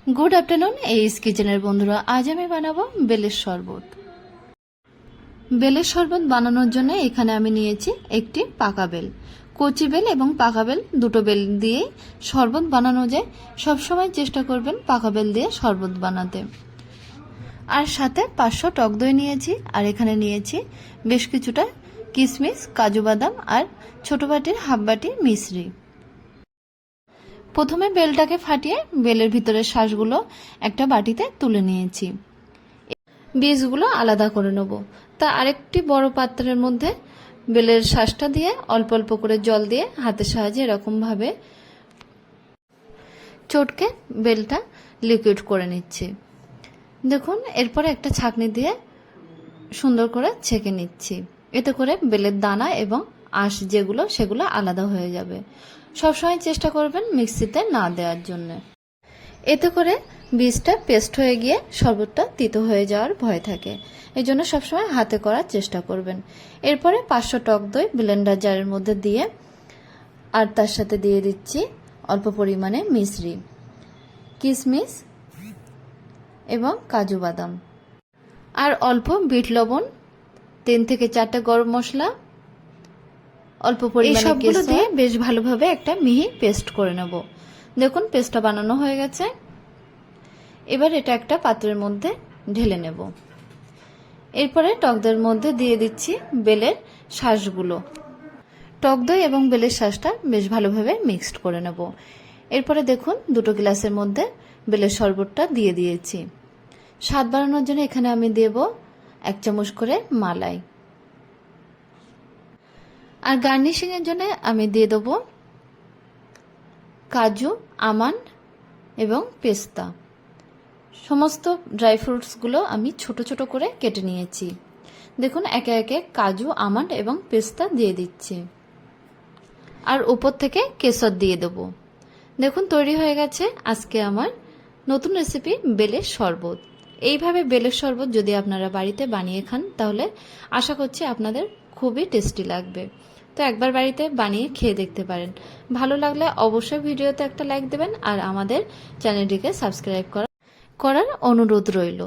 Good afternoon এইস কিচেনের বন্ধুরা, আজ আমি বানাবো বেলের শরবত। বেলের শরবত বানানোর জন্য এখানে আমি নিয়েছি একটি পাকা বেল। কচি বেল এবং পাকা বেল দুটো বেল দিয়ে শরবত বানানো যায়। সবসময় চেষ্টা করবেন পাকা বেল দিয়ে শরবত বানাতে। আর সাথে 500 টক দই নিয়েছি, আর এখানে নিয়েছি বেশ কিছুটা কিশমিশ, কাজু বাদাম আর ছোট বাটির হাফ বাটি মিশ্রি। প্রথমে বেলটাকে ফাটিয়ে বেলের ভিতরের শাঁসগুলো একটা বাটিতে তুলে নিয়েছি। বীজগুলো আলাদা করে নেব। তা আরেকটি বড় পাত্রের মধ্যে বেলের শাঁসটা দিয়ে অল্প অল্প করে জল দিয়ে হাতের সাহায্যে এরকমভাবে চটকে বেলটা লিকুইড করে নিচ্ছি। দেখুন, এরপরে একটা ছাঁকনি দিয়ে সুন্দর করে ছেঁকে নিচ্ছি। এতে করে বেলের দানা এবং আঁশ যেগুলো সেগুলো আলাদা হয়ে যাবে। সবসময় চেষ্টা করবেন মিক্সিতে না দেওয়ার জন্য। এতে করে বীজটা পেস্ট হয়ে গিয়ে শরবতটা তিতো হয়ে যাওয়ার ভয় থাকে। এই জন্য সবসময় হাতে করার চেষ্টা করবেন। এরপরে 500 টক দই ব্লেন্ডার জারের মধ্যে দিয়ে আর তার সাথে দিয়ে দিচ্ছি অল্প পরিমাণে মিশ্রি, কিশমিশ এবং কাজু বাদাম, আর অল্প বিট লবণ, 3 থেকে 4টা গরম মশলা, অল্প পরিমাণে সবগুলো দিয়ে বেশ ভালোভাবে একটা মিহি পেস্ট করে নেব। দেখুন, পেস্টটা বানানো হয়ে গেছে। এবার এটা একটা পাত্রের মধ্যে ঢেলে নেব। এরপরে টক দইয়ের মধ্যে দিয়ে দিচ্ছি বেলের শাঁসগুলো। টক দই এবং বেলের শাঁসটা বেশ ভালোভাবে মিক্সড করে নেব। এরপরে দেখুন, 2 গ্লাসের মধ্যে বেলের শরবতটা দিয়ে দিয়েছি। স্বাদ বাড়ানোর জন্য এখানে আমি দেব 1 চামচ করে মালাই। আর গার্নিশিংয়ের জন্য আমি দিয়ে দেবো কাজু, আমন্ড এবং পেস্তা। সমস্ত ড্রাই ফ্রুটসগুলো আমি ছোট ছোট করে কেটে নিয়েছি। দেখুন, একে একে কাজু, আমন্ড এবং পেস্তা দিয়ে দিচ্ছি। আর উপর থেকে কেশর দিয়ে দেব। দেখুন, তৈরি হয়ে গেছে আজকে আমার নতুন রেসিপি বেলের শরবত। এইভাবে বেলের শরবত যদি আপনারা বাড়িতে বানিয়ে খান তাহলে আশা করছি আপনাদের খুবই টেস্টি লাগবে। তো একবার বাড়িতে বানিয়ে খেয়ে দেখতে পারেন। ভালো লাগলে অবশ্যই ভিডিওতে একটা লাইক দেবেন আর আমাদের চ্যানেলটিকে সাবস্ক্রাইব করার অনুরোধ রইল।